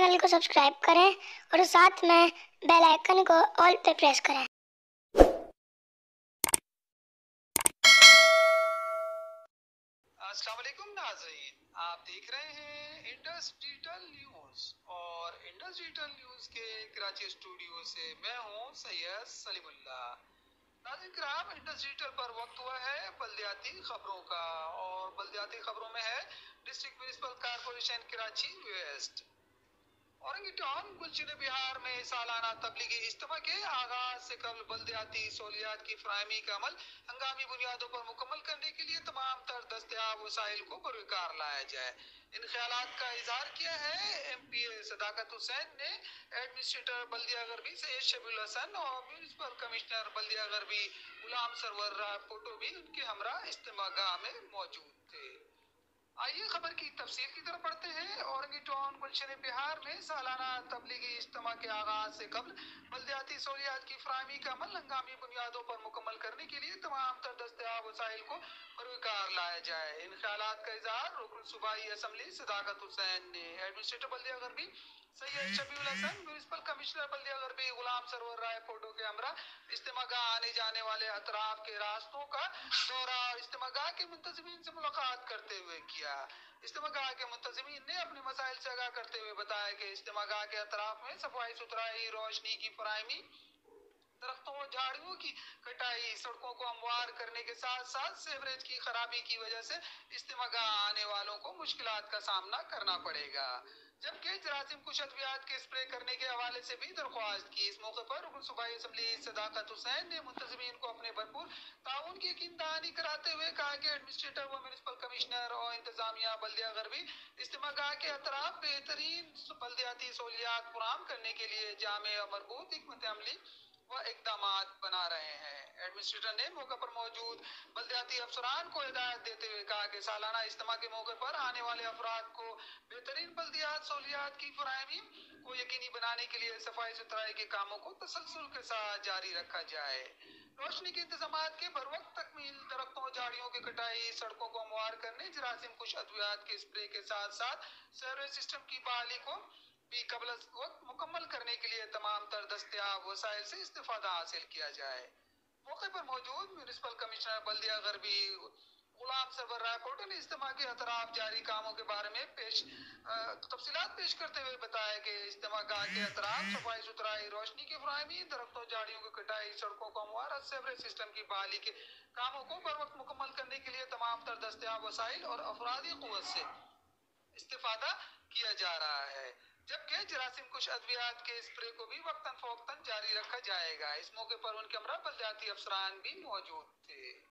Channel کو subscribe کریں اور ساتھ میں بیل آئیکن کو آل پہ پریس کریں۔ السلام علیکم ناظرین، آپ دیکھ رہے ہیں انڈس ڈیجیٹل نیوز اور انڈس ڈیجیٹل نیوز کے کراچی اسٹوڈیو سے میں ہوں سید سلیم اللہ۔ ناظرین کرام، انڈس ڈیجیٹل پر وقت ہوا ہے بلدیاتی خبروں کا، اور بلدیاتی خبروں میں ہے district municipal corporation Karachi west. Orangi town Gulshan Bahar میں سالانہ تبلیغی اجتماع کے آغاز سے قبل بلدیاتی سہولیات کی فراہمی کا عمل ہنگامی بنیادوں پر مکمل کرنے کے لیے تمام تر دستیاب وسائل کو بروکار لایا جائے، ان خیالات کا اظہار کیا ہے ایم پی اے صداقت حسین نے۔ ایڈمنسٹریٹر بلدیہ غربی سید شبیع الحسن اور میونسپل کمشنر بلدیہ غربی غلام سرور رائے پوٹو بھی ان کے ہمراہ اجتماع گاہ میں موجود تھے۔ آئیے خبر کی تفصیل کی طرف بڑھتے ہیں۔ اورنگی ٹاؤن گلشن بہار میں سالانہ تبلیغی اجتماع کے آغاز سے قبل بلدیاتی سہولیات کی فراہمی کا عمل ہنگامی بنیادوں پر مکمل کرنے کے لیے تمام تر دستیاب وسائل کو بروکار لایا جائے، ان خیالات کا اظہار رکن صوبائی اسمبلی صداقت حسین نے۔ ایڈمنسٹریٹر بلدیہ غربی سید شبیع الحسن، میونسپل کمشنر بلدیہ غربی غلام سرور رائے پوٹو کے ہمراہ اجتماع گاہ آنے جانے والے اطراف کے راستوں کا دورہ اور اجتماع گاہ کے منتظمین سے ملاقات کرتے ہوئے کیا۔ اجتماع گاہ کے منتظمین نے اپنے مسائل سے آگاہ کرتے ہوئے بتایا کہ اجتماع گاہ کے اطراف میں صفائی ستھرائی، روشنی کی فراہمی، درختوں اور جھاڑیوں کی کٹائی، سڑکوں کو ہموار کرنے کے ساتھ ساتھ سیوریج کی خرابی کی وجہ سے اجتماع گاہ آنے والوں کو مشکلات کا سامنا کرنا پڑے گا، جبکہ جراثیم کش ادویات کے اسپرے کرنے کے حوالے سے بھی درخواست کی۔ اس موقع پر رکن صوبائی اسمبلی صداقت حسین نے منتظمین کو اپنے بھرپور تعاون کی یقین دہانی کراتے ہوئے کہا کہ ایڈمنسٹریٹر و میونسپل کمشنر اور انتظامیہ بلدیہ غربی اجتماع گاہ کے اطراف بہترین بلدیاتی سہولیات فراہم کرنے کے لیے جامع اور مربوط حکمت عملی و اقدامات بنا رہے ہیں۔ ایڈمنسٹریٹر نے موقع پر موجود بلدیاتی افسران کو ہدایت دیتے ہوئے کہا کہ سالانہ اجتماع کے موقع پر آنے والے افراد کو بہترین بلدیات سہولیات کی فراہمی کو یقینی بنانے کے لیے صفائی ستھرائی کے کاموں کو تسلسل کے ساتھ جاری رکھا جائے، روشنی کے انتظامات کے بروقت تکمیل، درختوں اور جھاڑیوں کی کٹائی، سڑکوں کو ہموار کرنے، جراثیم کش ادویات کے اسپرے کے ساتھ ساتھ سیوریج سسٹم کی بحالی کو بھی قبل از وقت مکمل کرنے کے لیے تمام تر دستیاب وسائل سے استفادہ حاصل کیا جائے۔ موقع پر موجود میونسپل کمشنر بلدیہ غربی غلام سرور رائے پوٹو نے اجتماع کے اطراف جاری کاموں کے بارے میں تفصیلات پیش کرتے ہوئے بتایا کہ اجتماع گاہ کے اطراف صفائی ستھرائی، روشنی کی فراہمی، درختوں جھاڑیوں کی کٹائی، سڑکوں کو ہموار اور سیوریج سسٹم کی بحالی کے کاموں کو بروقت مکمل کرنے کے لیے تمام تر دستیاب وسائل اور افرادی قوت سے استفادہ کیا جا رہا ہے، جبکہ جراثیم کش ادویات کے اسپرے کو بھی وقتاً فوقتاً جاری رکھا جائے گا۔ اس موقع پر ان کے ہمراہ بلدیاتی افسران بھی موجود تھے۔